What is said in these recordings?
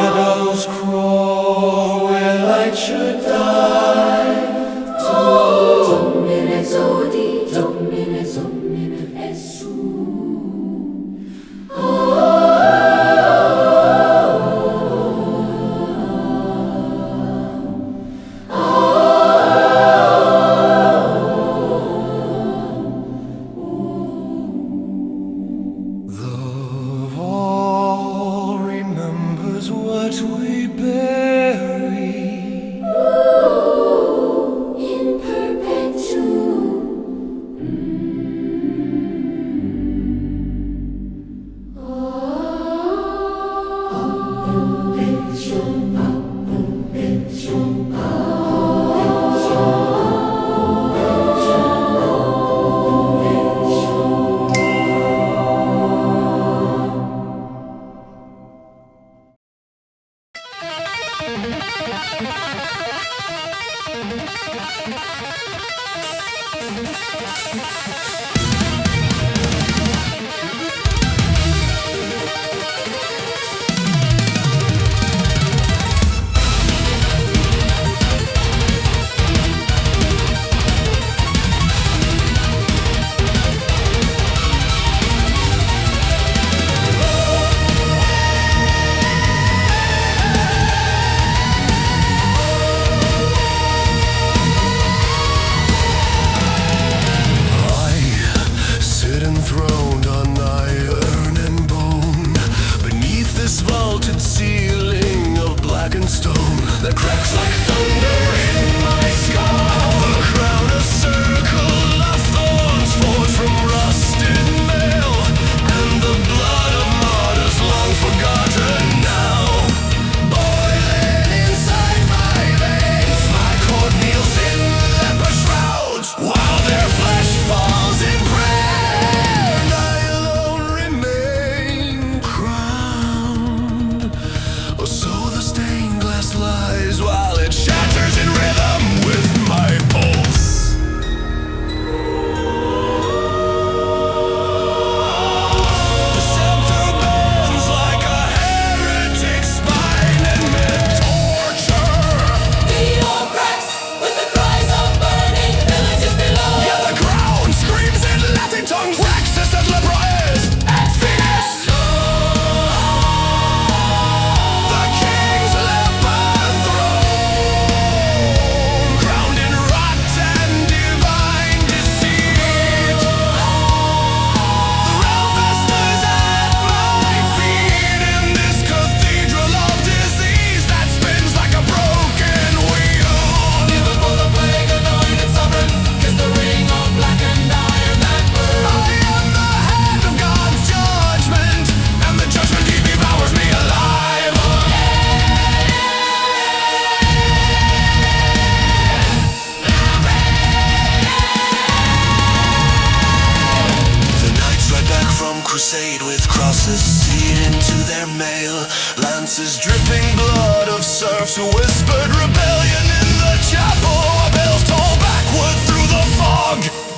shadows crawl where light should die. Domine exodi, Domine esu.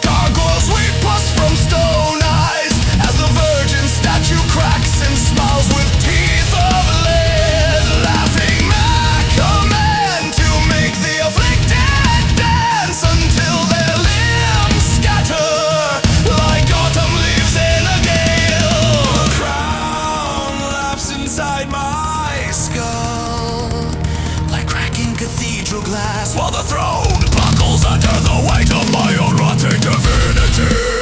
Gargoyle sweep us from stone eyes as the virgin statue cracks and smiles with teeth of lead, laughing command to make the afflicted dance until their limbs scatter like autumn leaves in a gale. The crown laughs inside my skull like cracking cathedral glass, while the throne buckles under the weight of my own rotting divinity.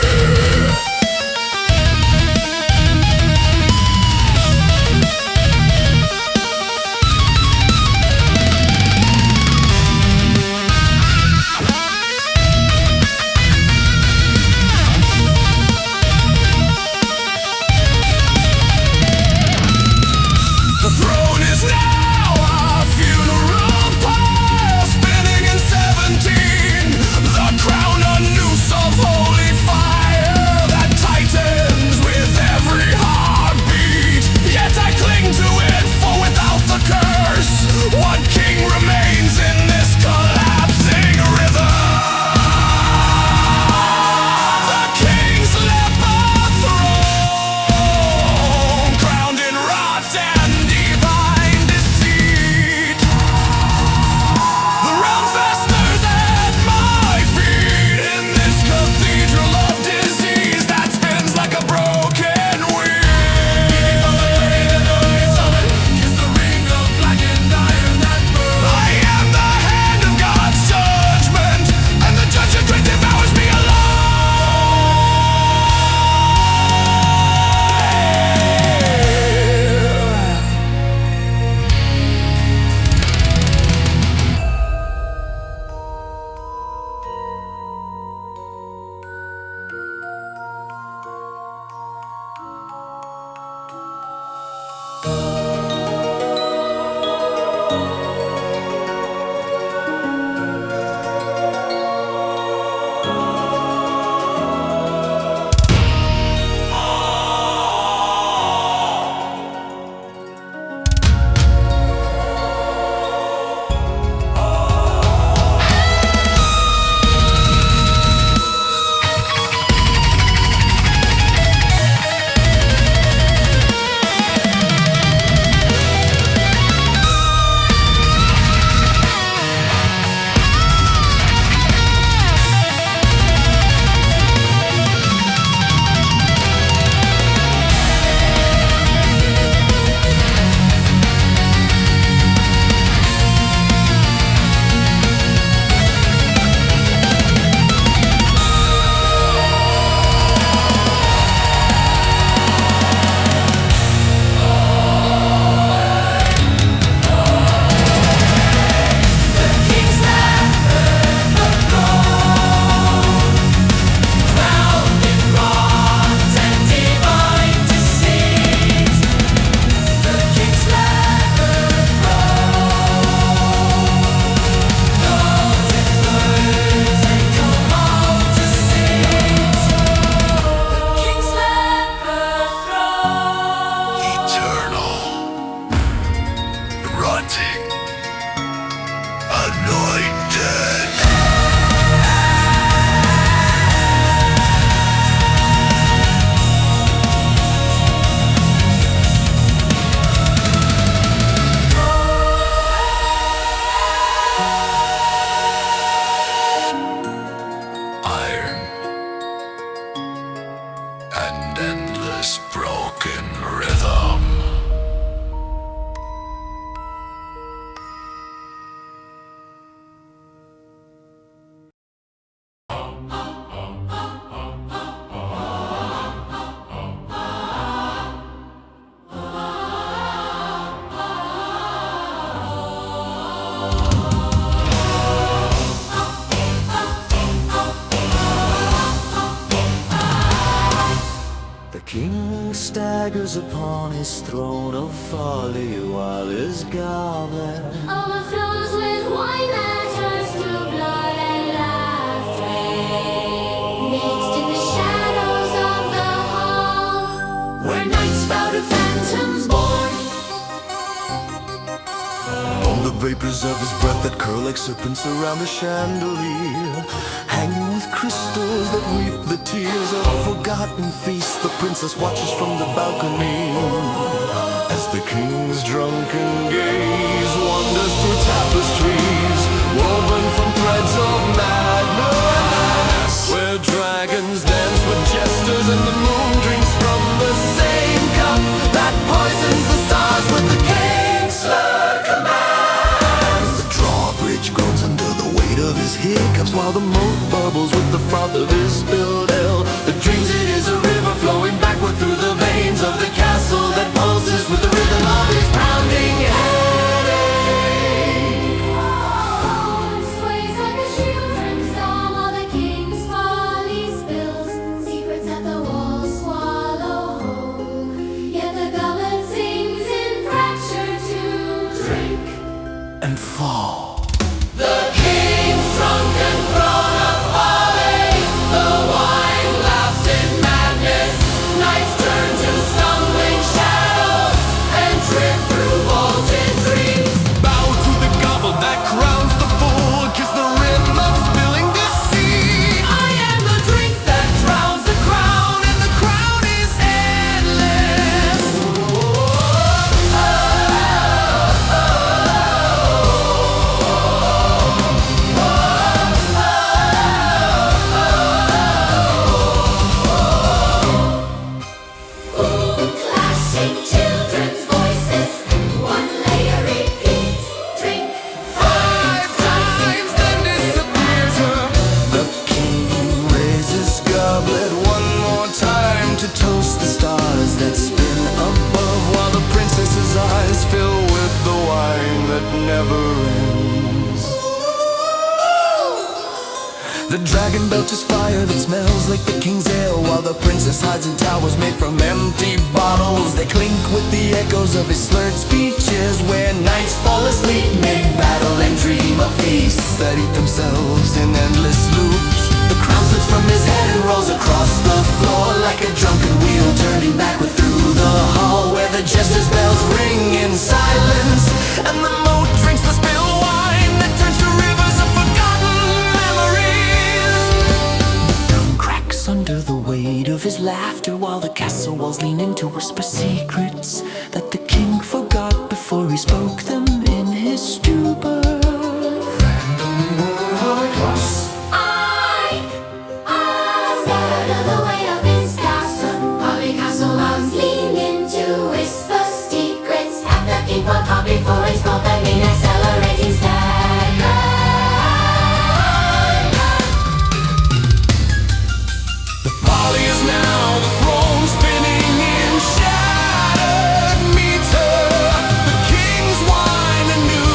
The throne is now a funeral pyre, spinning in 17. The crown a noose of holy fire. chanting, anointed. Iron and endless broken rhythm. The king staggers upon his throne of folly while his goblet overflows with wine that turns to blood and laughter. Mixed in the shadows of the hall, where nights bow to phantoms born. on the vapors of his breath that curl like serpents around the chandelier, hanging with crystals that weep the tears of forgotten feasts. The princess watches from the balcony as the king's drunken gaze wanders through tapestries woven from threads of madness, where dragons dance with jesters and the moon drinks from the same cup that poisons the stars with the king's slur commands. The drawbridge groans under the weight of his hiccups, while the moat bubbles with the froth of his spilled ale. The dreams it is a river flowing backward through the veins of the castle that pulses with the rhythm of his pounding headache. Sways like a children's doll while the king's folly spills secrets that the walls swallow whole. Yet the goblet sings in fractured to drink and fall. the king's drunken throne of folly. The wine laughs in madness. Nights turn to stumbling shadows and trip through vaulted dreams. Bow to the goblet that crowns the fool. Kiss the rim of spilling the sea. I am the drink that drowns the crown, and the crown is endless. Clashing children's voices, one layer repeat. Drink 5 times, then disappears. The king raises goblet one more time to toast the stars that spin above, while the princess's eyes fill with the wine that never ends. The dragon belches fire that smells like the king's ale, while the princess hides in towers made from empty bottles. They clink with the echoes of his slurred speeches, where knights fall asleep mid-battle and dream of feasts that eat themselves in endless loops. The crown slips from his head and rolls across the floor like a drunken wheel turning backward through the hall, where the jester's bells ring in silence and the moat drinks the spilled wine that turns to rivers of forgotten memories. The throne cracks under the weight of his laughter, while the castle walls lean in to whisper secrets that the king forgot before he spoke them in his stupor. I scared of the weight of his castle. Bobby Castle walls lean in to whisper secrets. Have the king forgot before he spoke them in accelerating stagger. The folly is now the throne spinning in shattered meter. The king's wine a new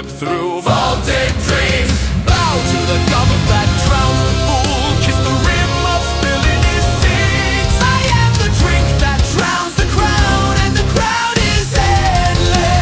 slip through vaulted dreams. Bow to the goblet that drowns the fool. Kiss the rim of spilling his seeds. I am the drink that drowns the crown, and the crown is endless.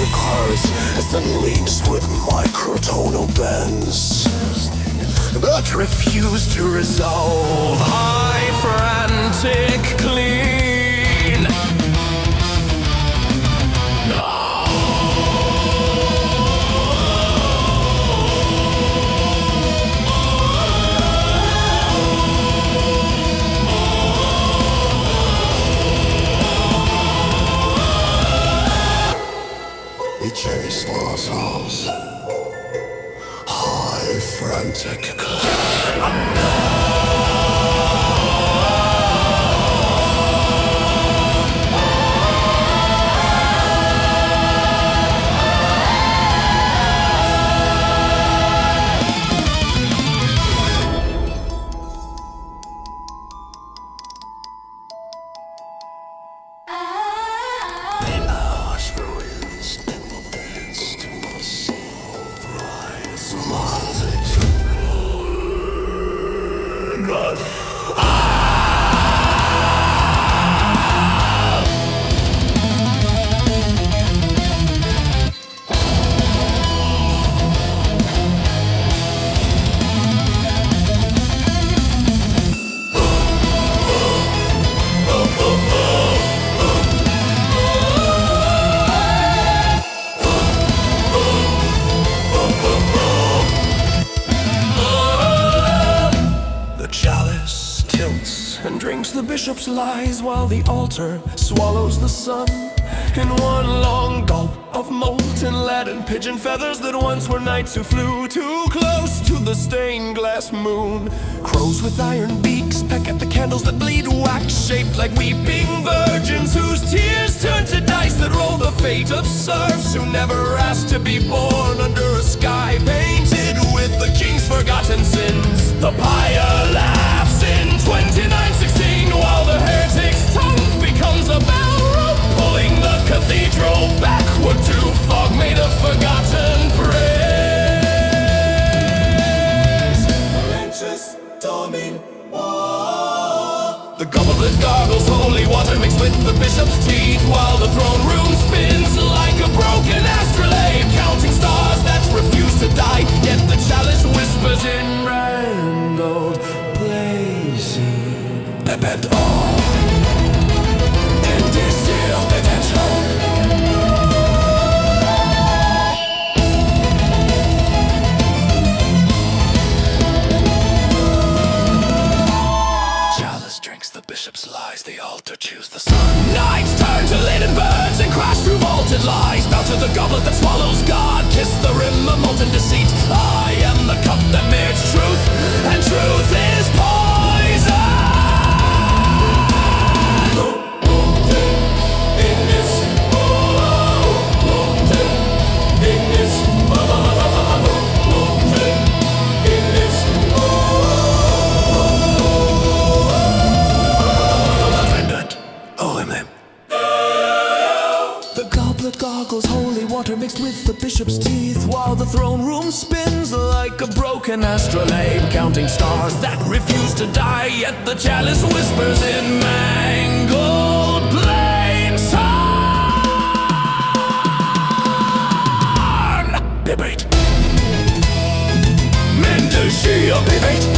recurs as then leads with microtonal bends that refuse to resolve. High frantic clean. The chase muscles. High frantic The bishop's lies while the altar swallows the sun in one long gulp of molten lead and pigeon feathers that once were knights who flew too close to the stained glass moon. Crows with iron beaks peck at the candles that bleed wax-shaped like weeping virgins whose tears turn to dice that roll the fate of serfs who never asked to be born under a sky painted with the king's forgotten sins. The pyre laughs in 2916 while the heretic's tongue becomes a bell rope pulling the cathedral backward to fog made of forgotten praise. Religious storming war. The goblet gargles holy water mixed with the bishop's teeth while the throne room spins like a broken astrolabe counting stars that refuse to die, yet the chalice whispers in wrangled places. Depend on and distill the tension. Chalice drinks the bishop's lies, the altar chews the sun. Knights turn to laden birds and crash through vaulted lies. Bow to the goblet that swallows God, kiss the rim of molten deceit. I am the cup that merits truth, and truth is poison. Gargles holy water mixed with the bishop's teeth while the throne room spins like a broken astrolabe counting stars that refuse to die, yet the chalice whispers in mangled plain song. Debate Mendelshia debate.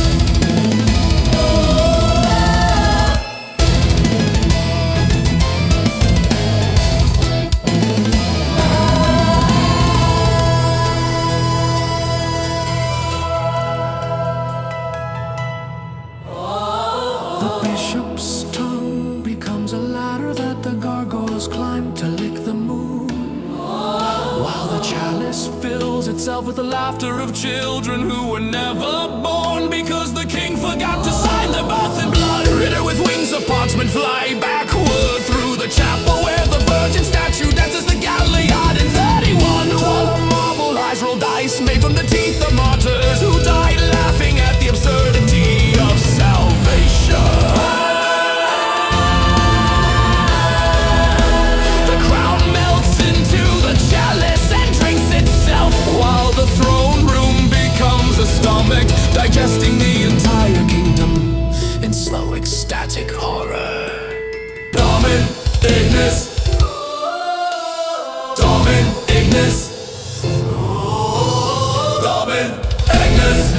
With the laughter of children who were never born because the king forgot to sign their birth in blood. Ritter with wings of parchment fly backward through the chapel where the virgin statue dances the galliard in 31 while marble eyes roll dice made from the teeth of martyrs who died laughing at the absurdity of salvation. The crown melts into the chalice and drinks itself while the throne room becomes a stomach digesting the entire kingdom in slow ecstatic horror. Dominus Agnes. Robin, Agnes.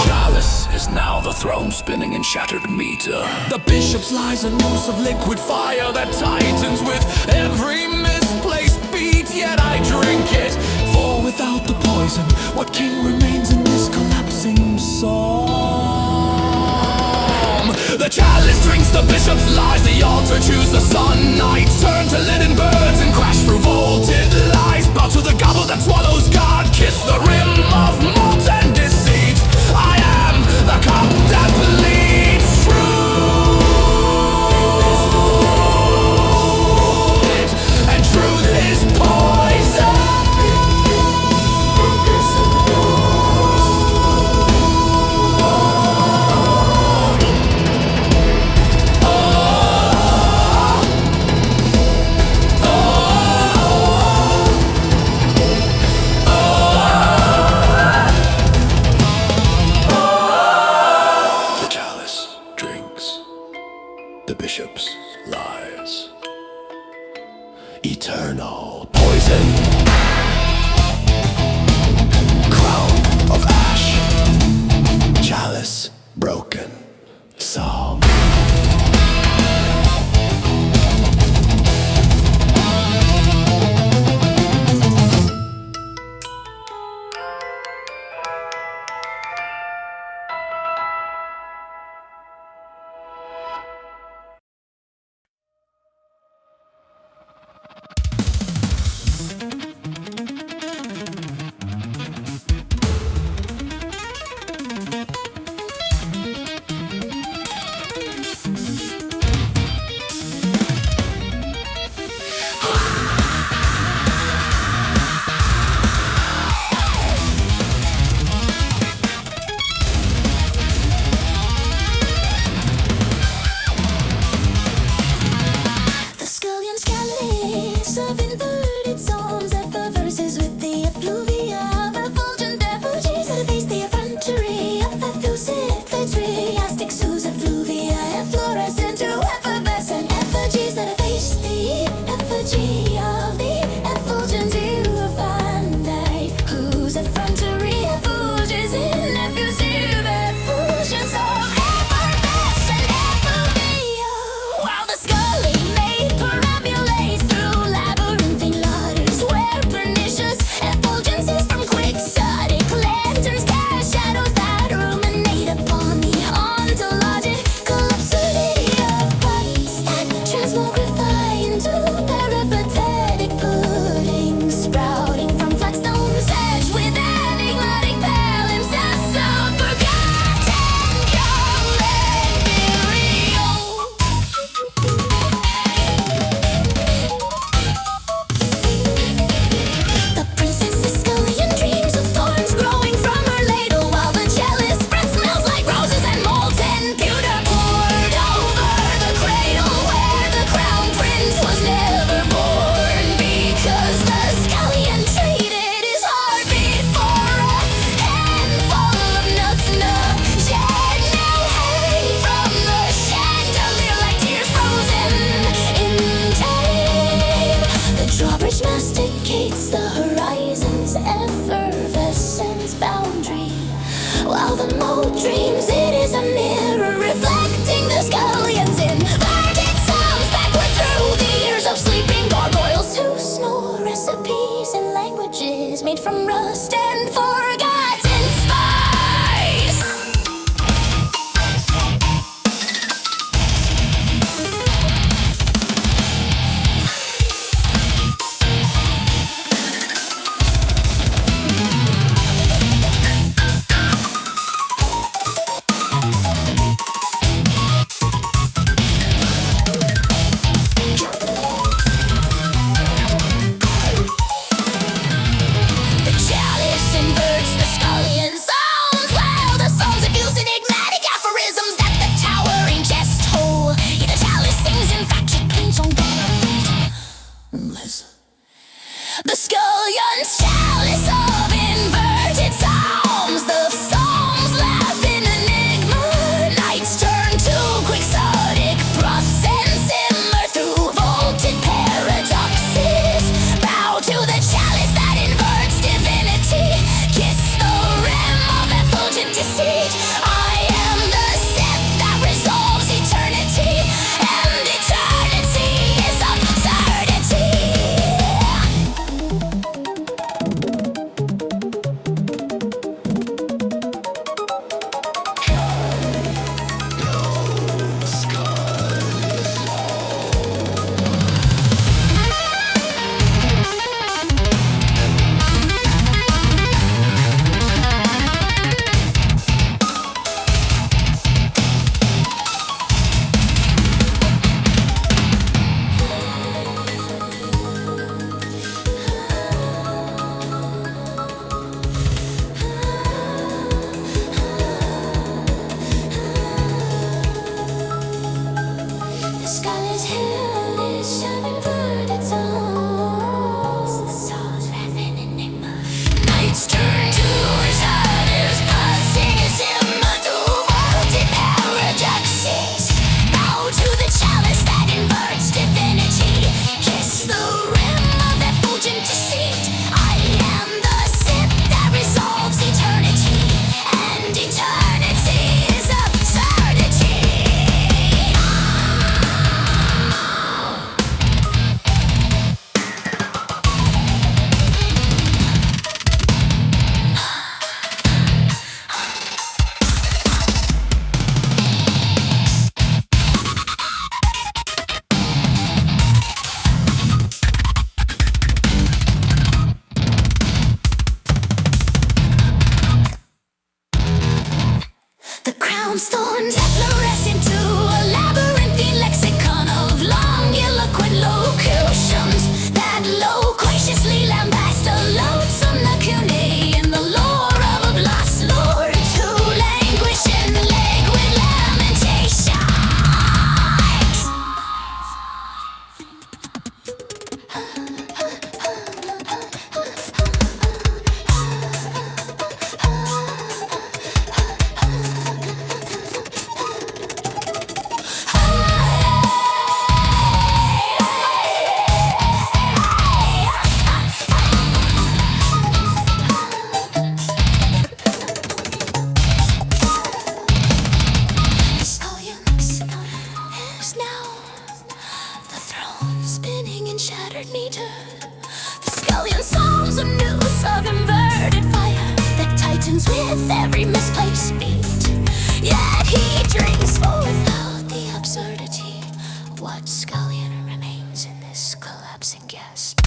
Chalice is now the throne spinning in shattered meter. The bishop's lies a noose of liquid fire that tightens with every misplaced beat. Yet I drink it, for without the poison, what king remains in this collapsing psalm? The chalice drinks the bishop's lies, the altar chews the sun. Knights turn to leaden birds and crash through vaulted lies. Bow to the goblet that swallows God, kiss the rim of moat and deceit. I am the cup that bleeds truth, and truth is poison. Bishop's lies. Eternal poison. Crown of ash. Chalice broken. Psalm. meter. The Scullion psalms a noose of inverted fire that tightens with every misplaced beat. Yet he drinks full without the absurdity of what Scullion remains in this collapsing guest.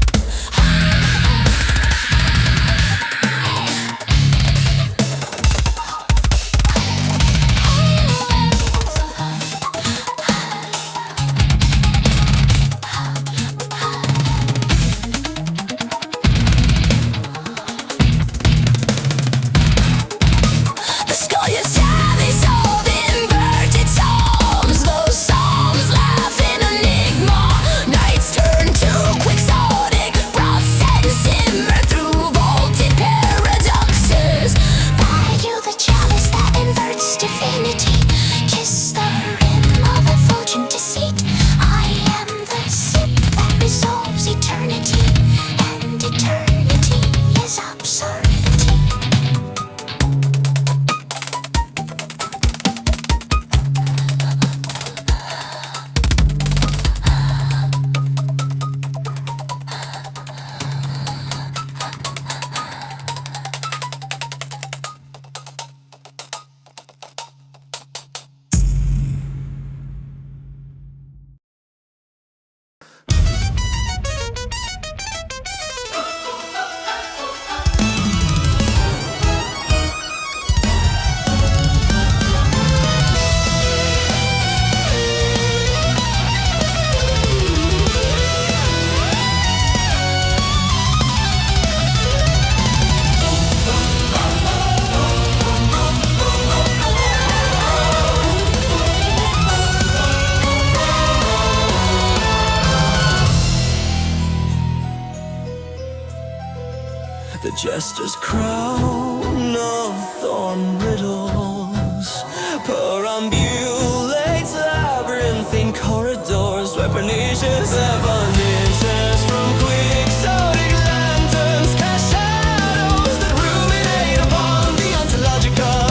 The Jester's crown of thorn riddles perambulates labyrinthine corridors where pernicious emanations from quixotic lanterns cast shadows that ruminate upon the ontological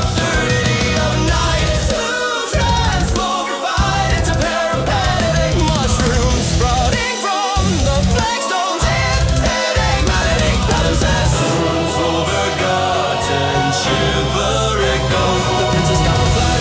absurdity of night, who transmogrified into peripatetic mushrooms sprouting from the flagstones enigmatic palimpsests. Overgotten, chivalric ghost, the princess camouflage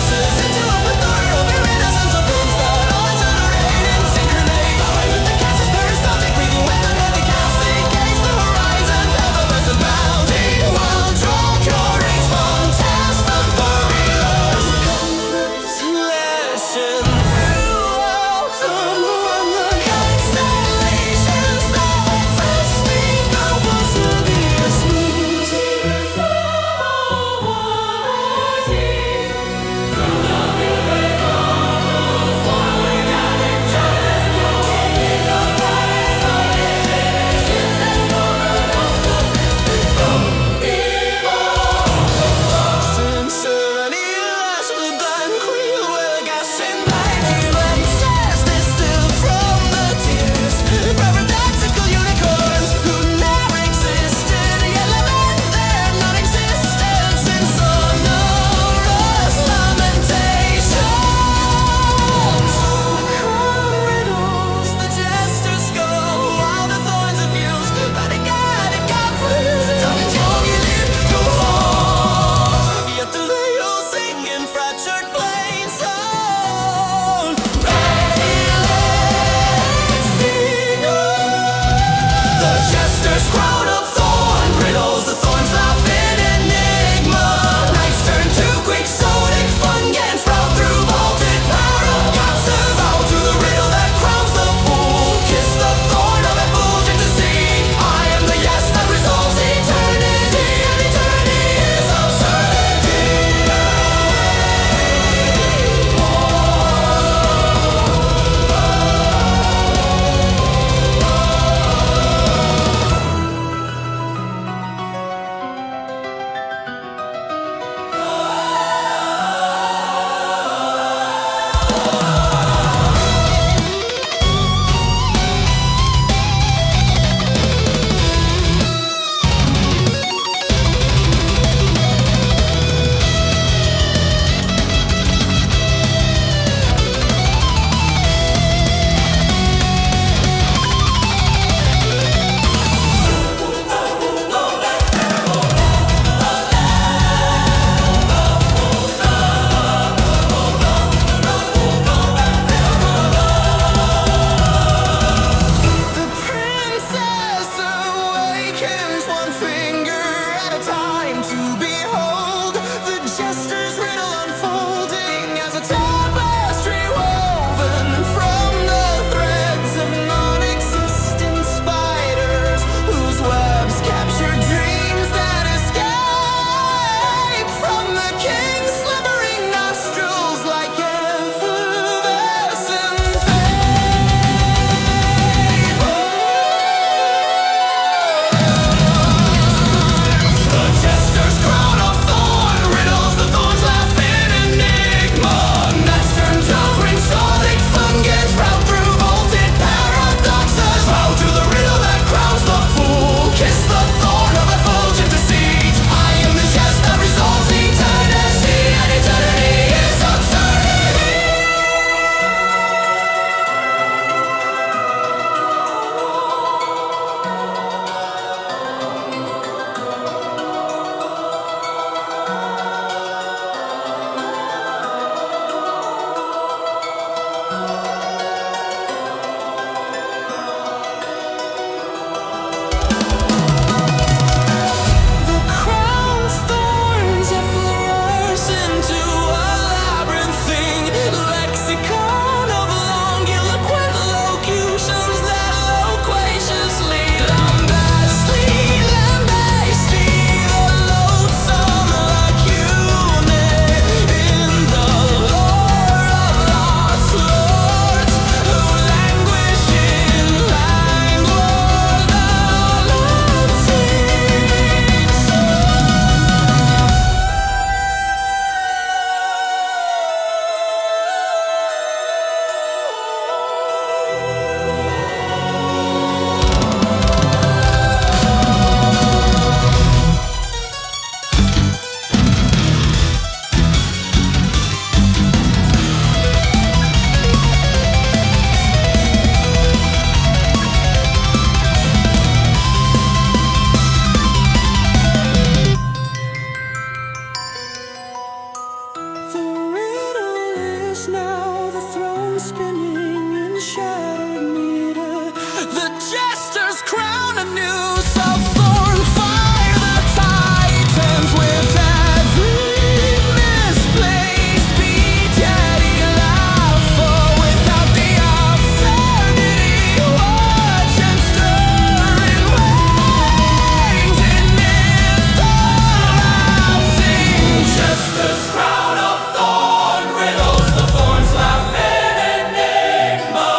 Jester's crown anew. So thorn fire the titans with every misplaced beat. Yet he allowed for without the absurdity. Watch and stirring wings in mist all sing. Jester's crown of thorn riddles, the thorns laugh in enigma.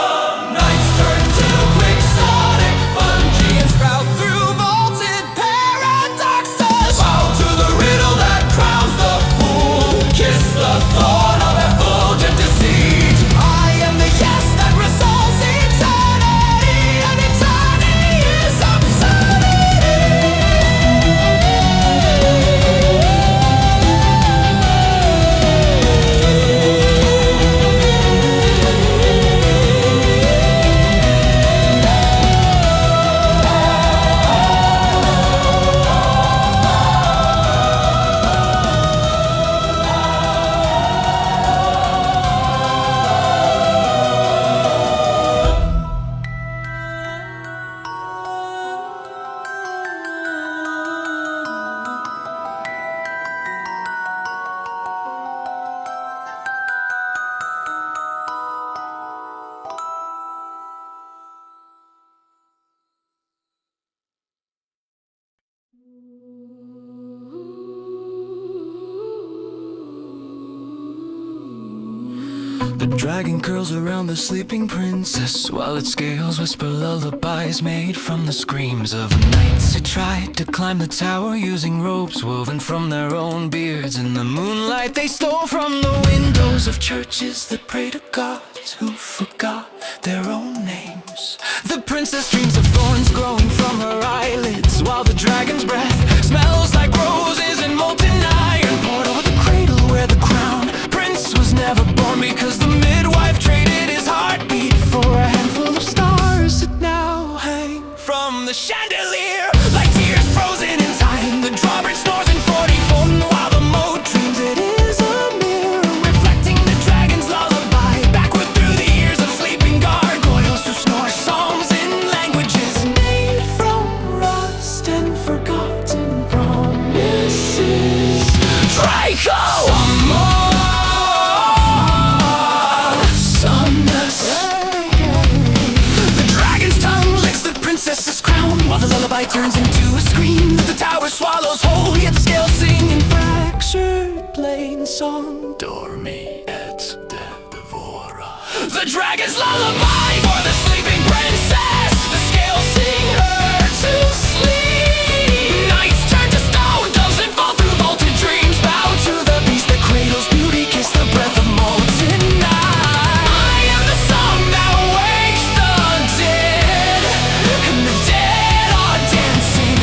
Nights turn to quixotic fungi and sprout through vaulted paradoxes. Bow to the riddle that crowns the fool. Kiss the thorn of effulgent deceit. I am the yes that resolves eternity, and eternity is The dragon curls around the sleeping princess, while its scales whisper lullabies made from the screams of knights who tried to climb the tower using ropes woven from their own beards. In the moonlight they stole from the windows of churches that pray to gods who forgot their own names. The princess dreams of thorns growing from her eyelids, while the dragon's breath smells like roses and molten iron poured over the cradle where the crown prince was never born, because the midwife traded his heartbeat for a handful of stars that now hang from the chandelier like tears frozen in time. The drawbridge snores in 44, while the moat dreams it is a mirror reflecting the dragon's lullaby backward through the years of sleeping gargoyles who snore psalms in languages made from rust and forgotten promises. Draco! Some more! Princess's crown, while the lullaby turns into a scream that the tower swallows whole, yet the scales sing in fractured plain song. Dormi et devora. The dragon's lullaby for the sleeping princess. The scales sing her to sleep. Nights turn to stone, doves and fall through vaulted dreams. Bow to the beast that cradles beauty, kiss the breath of molten night. I am the song that wakes the dead, and the dead are dancing.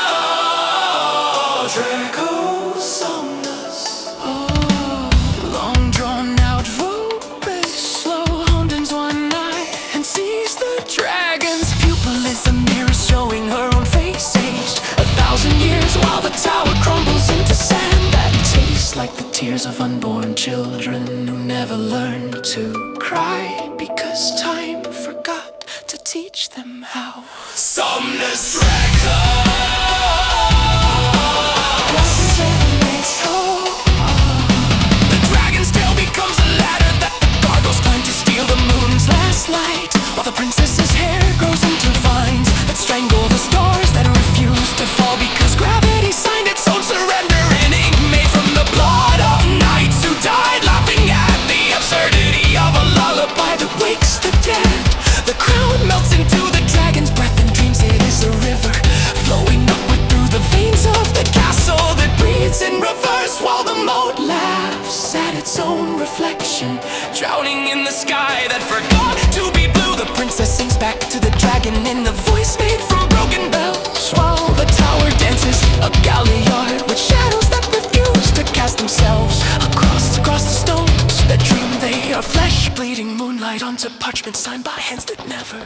Oh, Draco somnus. Oh, long drawn out voice, slow Hondens one eye and sees the dragon's pupil is a mirror showing her own face aged 1,000 years, while the tower crumbles into sand that tastes like the tears of unborn children who never learned to cry because time forgot to teach them how. Somnus Draco! The dragon's tail becomes a ladder that the gargoyles climb to steal the moon's last light, while the princess's hair grows into vines that strangle the stars that refuse to fall because gravity signed its own surrender in ink made from the blood of knights who died, laughing at the absurdity of a lullaby that wakes the dead. The crown melts into the dragon's breath and dreams it is a river flowing upward through the veins of the castle that breathes in reverse, while the moat laughs at its own reflection, drowning in the sky that forgot to be blue. The princess sings back to the dragon in a voice made from broken bells, while the tower dances a galliard with shadows that refuse to cast themselves across the stones that dream they are flesh, bleeding moonlight onto parchment signed by hands that never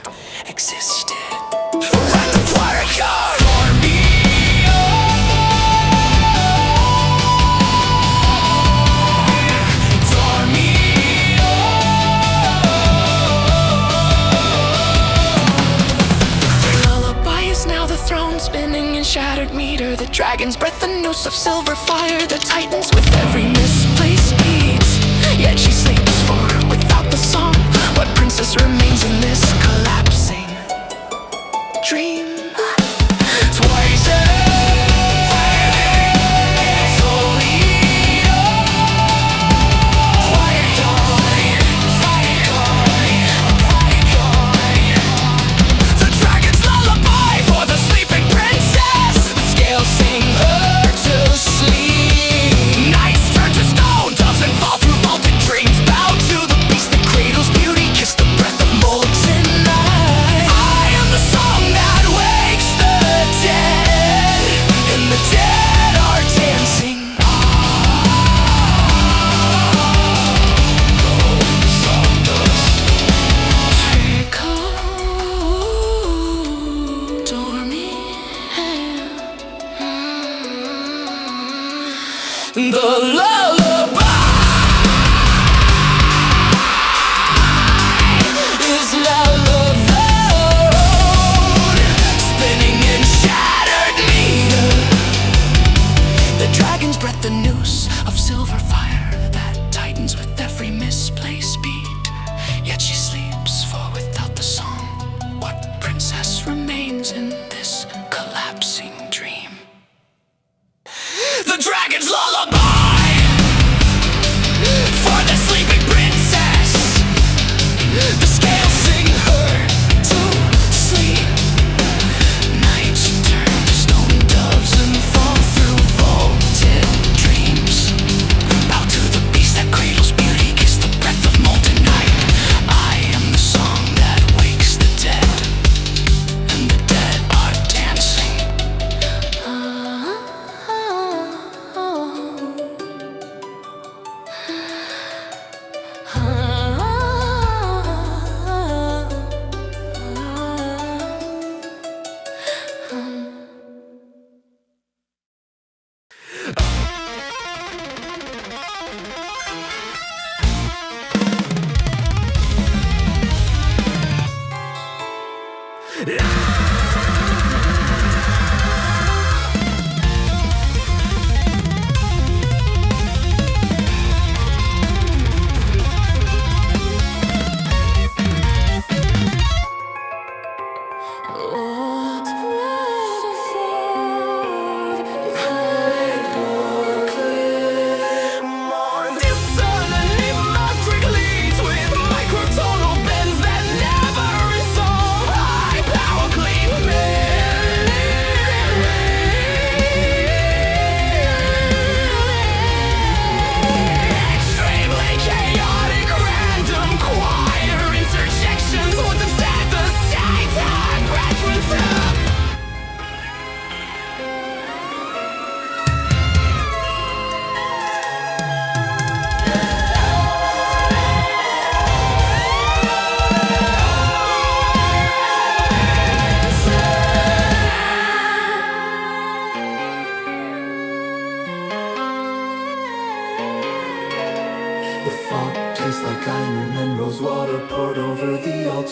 existed. Write the fire card for me. Dragon's breath, the noose of silver fire that tightens with every misplaced beat. Yet she sleeps for without the song. What princess remains in this collapsing dream? Twice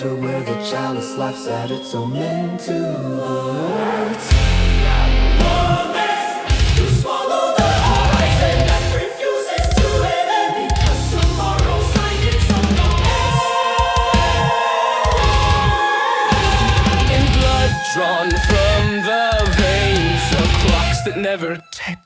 where the chalice laughs at its own mental words. To swallow the horizon that refuses to end, because tomorrow's find its own In blood drawn from the veins of clocks that never tick.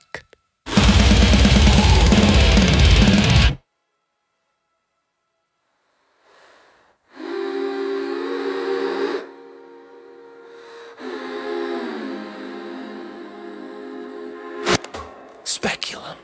Speculum.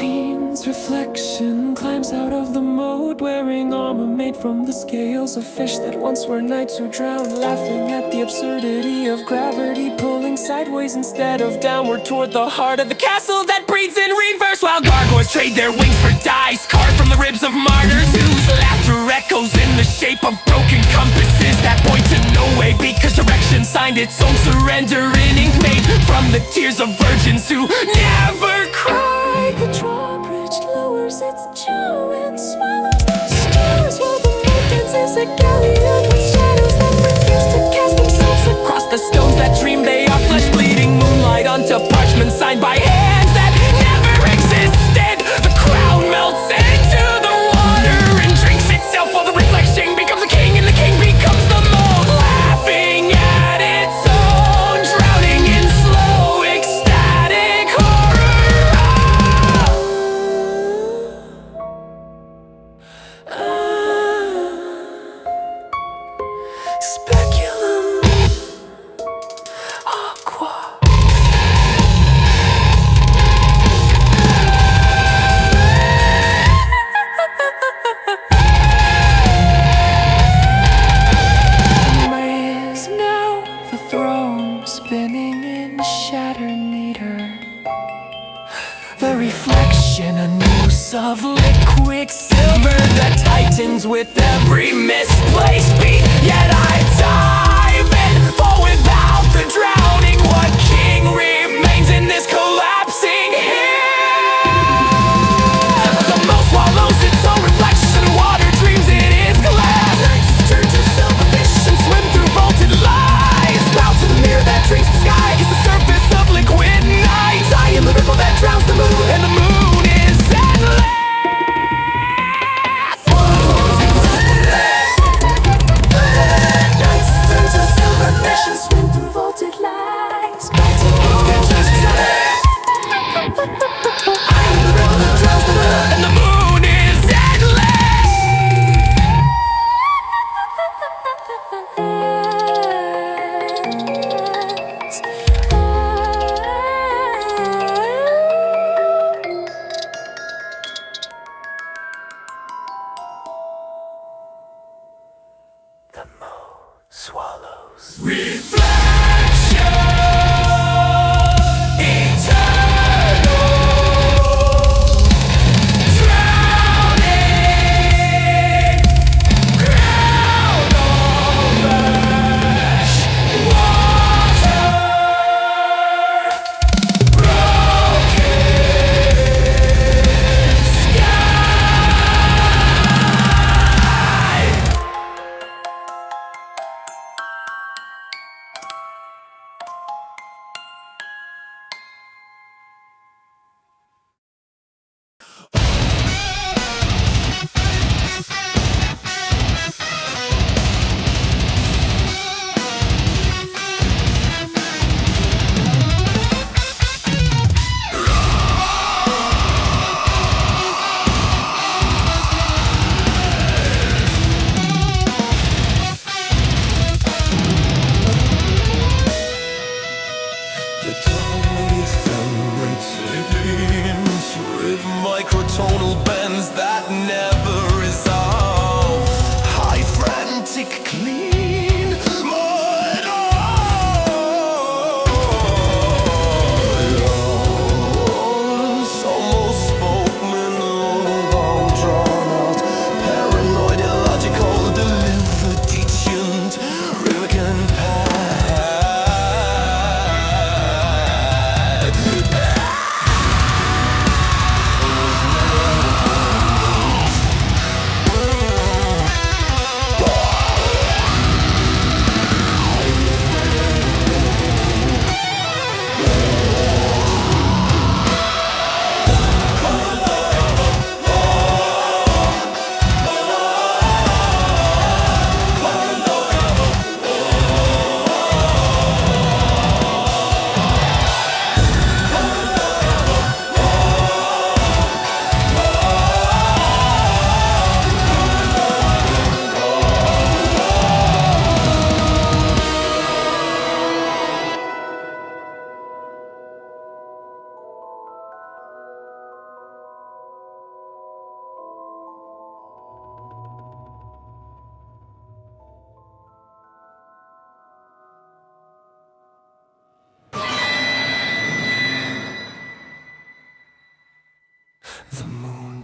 queen's reflection climbs out of the moat, wearing armor made from the scales of fish that once were knights who drowned, laughing at the absurdity of gravity, pulling sideways instead of downward toward the heart of the castle that breathes in reverse, while gargoyles trade their wings for dice carved from the ribs of martyrs whose laughter echoes in the shape of broken compasses that point to no way, because direction signed its own surrender in ink made from the tears of virgins who never cried. The drawbridge lowers its jaw and swallows the stars, while the moat dances a galleon with shadows that refuse to cast themselves across the stones that dream they are flesh bleeding moonlight onto parchment signed by hands that never existed. The crown melts into the water and drinks itself, while the reflection becomes a king and the king becomes the moat, laughing at its own, drowning in slow ecstatic horror. Speculum aqua. Is now the throne spinning in shatter meter, the reflection a noose of liquid silver that tightens with every misplaced beat. Yet I dive in, for without the drowning, what king remains in this collapsing hill? The moat swallows its own reflection, water dreams it is glass. Nights turn to silver fish and swim through vaulted lies. Bow to the mirror that drinks the sky, is the surface of liquid night. I am the ripple that drowns the moon, and the moon is endless. Nights turn to silver fish and swim through vaulted lies. Bow to the mirror that drinks the sky. I am the ripple that drowns the moon, and the moon is the moat swallows. Reflection, eternal, drowning, crown of ash, water, broken sky.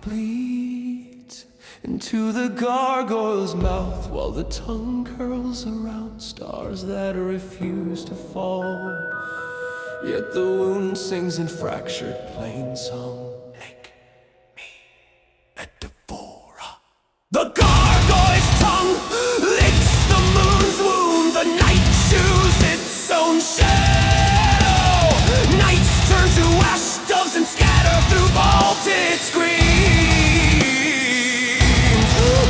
complete into the gargoyle's mouth, while the tongue curls around stars that refuse to fall. Yet the wound sings in fractured plain song. Make me a devourer. The gargoyle's tongue licks the moon's wound. The night chews its own shadow. Nights turn to ash doves and scatter through vaulted screams.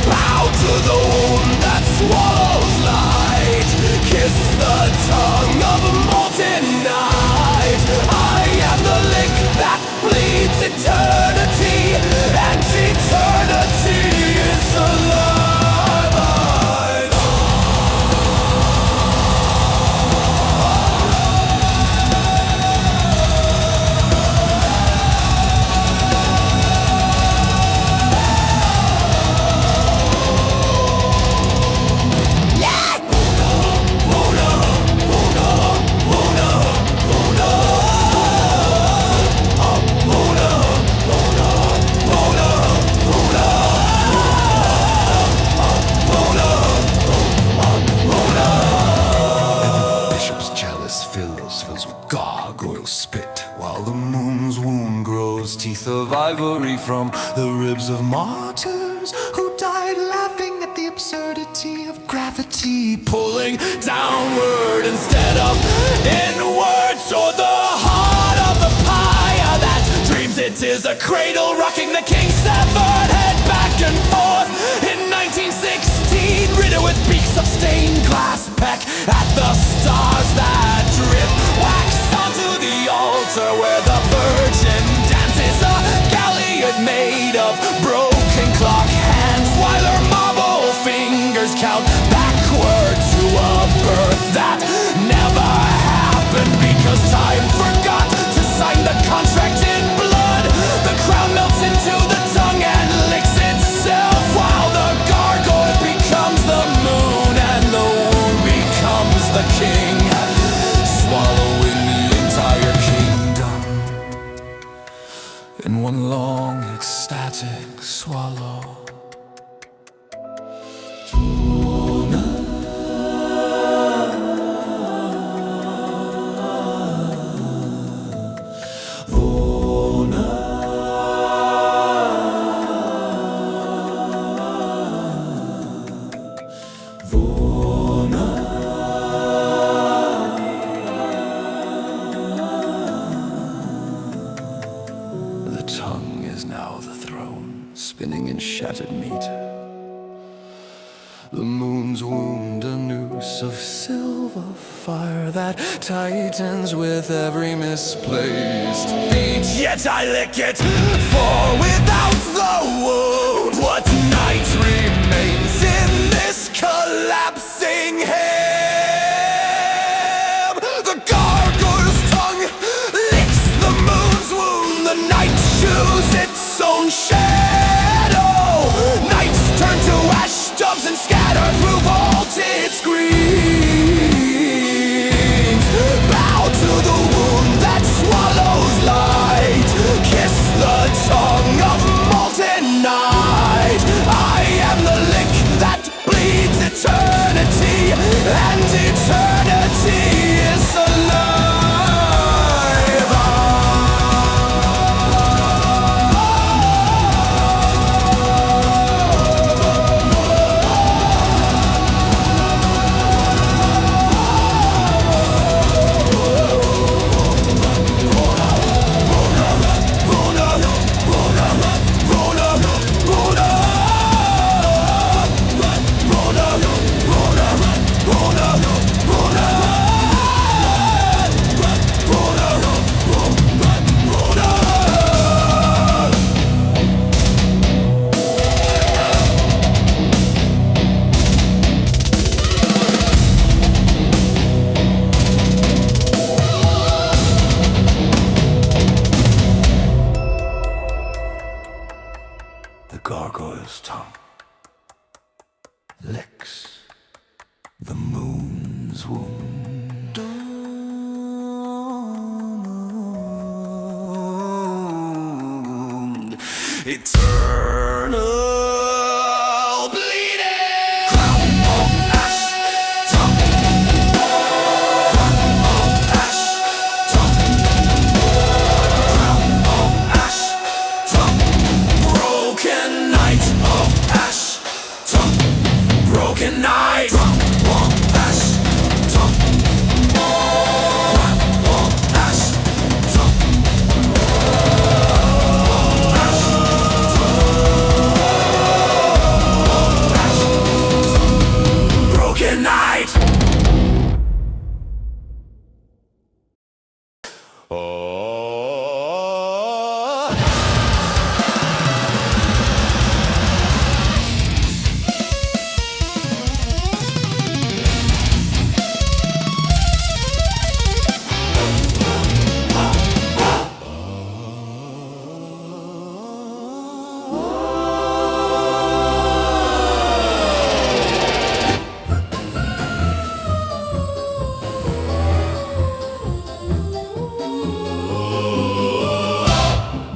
Bow to the wound that swallows light. Kiss the tongue of a molten night. I am the lick that bleeds eternity, and eternity is alive. Fills with gargoyle spit, while the moon's wound grows teeth of ivory from the ribs of martyrs who died laughing at the absurdity of gravity, pulling downward instead of inward toward the heart of the pyre that dreams it is a cradle, rocking the king's severed head back and forth. In 1916, riddled with beaks of stained glass, peck at the stars that drip wax onto the altar where the Virgin dances, a galleon made of broken clock hands, while her marble fingers count backward to a birth that never happened because time forgot to sign the contract in blood. The crown melts into the tongue and licks itself, while the gargoyle becomes the moon and the wound becomes the king, swallowing the entire kingdom in one long ecstatic swallow. Spinning in shattered meat. The moon's wound, a noose of silver fire that tightens with every misplaced beat. Yet I lick it, for without the wound, what night remains in this collapsing hem? The gargoyle's tongue licks the moon's wound. The night chews its own shadow. Nights turn to ash doves and scatter through vaulted screens. Bow to the wound that swallows light. Kiss the tongue of molten night. I am the lick that bleeds eternity, and eternity is alive. Gargoyle's tongue licks the moon's wound. eternal bleeding. Crown of ash, tongue. Crown of ash, tongue. Crown of ash, tongue. Broken knight of ash, tongue. Broken knight, crown of ash, tongue. Crown of ash, tongue. Broken Knight!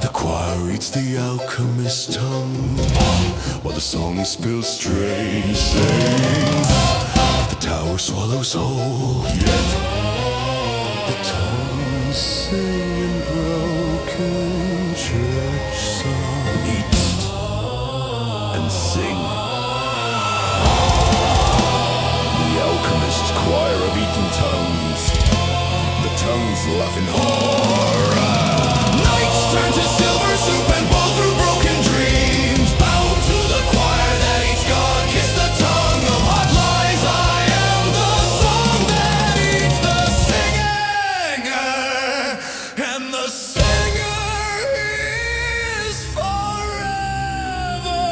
The choir reads the alchemist's tongue, while the song spills strange sayings. The tower swallows whole, yet the tongues sing in broken church song. Eat and sing. The alchemist's choir of eaten tongues. The tongues laugh in horror. Knights turn to silver soup and bowl through broken dreams. Bow to the choir that eats God, kiss the tongue of hot lies. I am the song that eats the singer, and the singer is forever.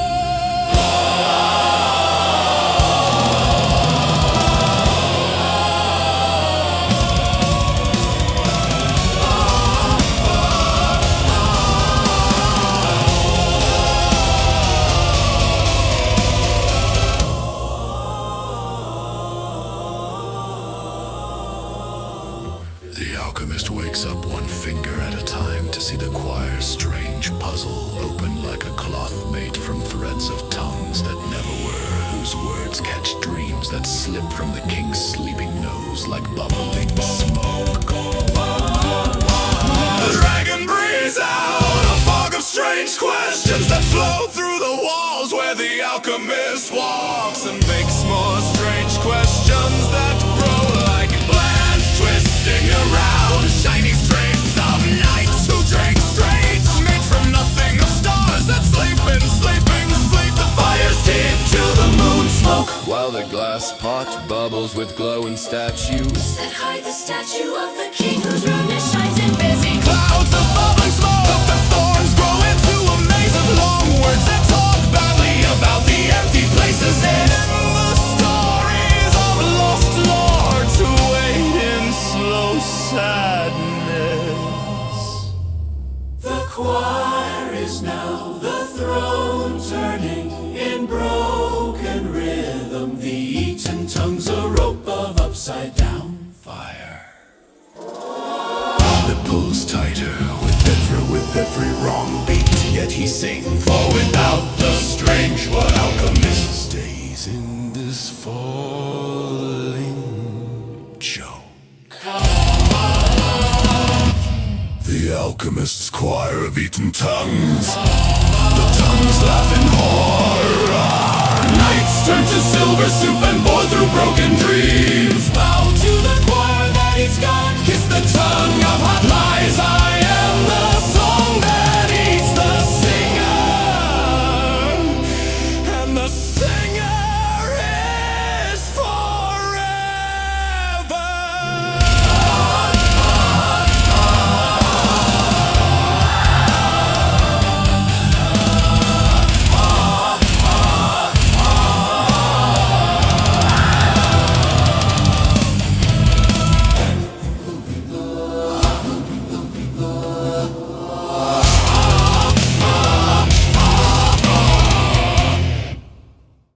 The alchemist wakes up one finger at a time to see the choir's strange puzzle open like a cloth made from threads of tongues that never were, whose words catch dreams that slip from the king's sleeping nose like bubbling smoke. The dragon breathes out a fog of strange questions that flow through the walls where the alchemist walks, and makes more strange questions that grow like plants twisting around shining streams of knights who drink straight, made from nothing of stars that sleep and sleeping sleep. The fire's teeth to the moon smoke, While the glass pot bubbles with glowing statues. That hide the statue of the king whose roughness shines in busy clouds of bubbling smoke. The thorns grow into a maze of long words that talk badly about the empty places in the stories of lost lords who wait in slow sadness. The choir is now the throne turning in broken rhythm. The eaten tongues a rope of upside down fire. It pulls tighter with every wrong beat, yet he sings. For without the strange what alchemist Stays in this falling choke. The alchemist's choir of eaten tongues. The tongues laugh in horror. Knights turn to silver soup and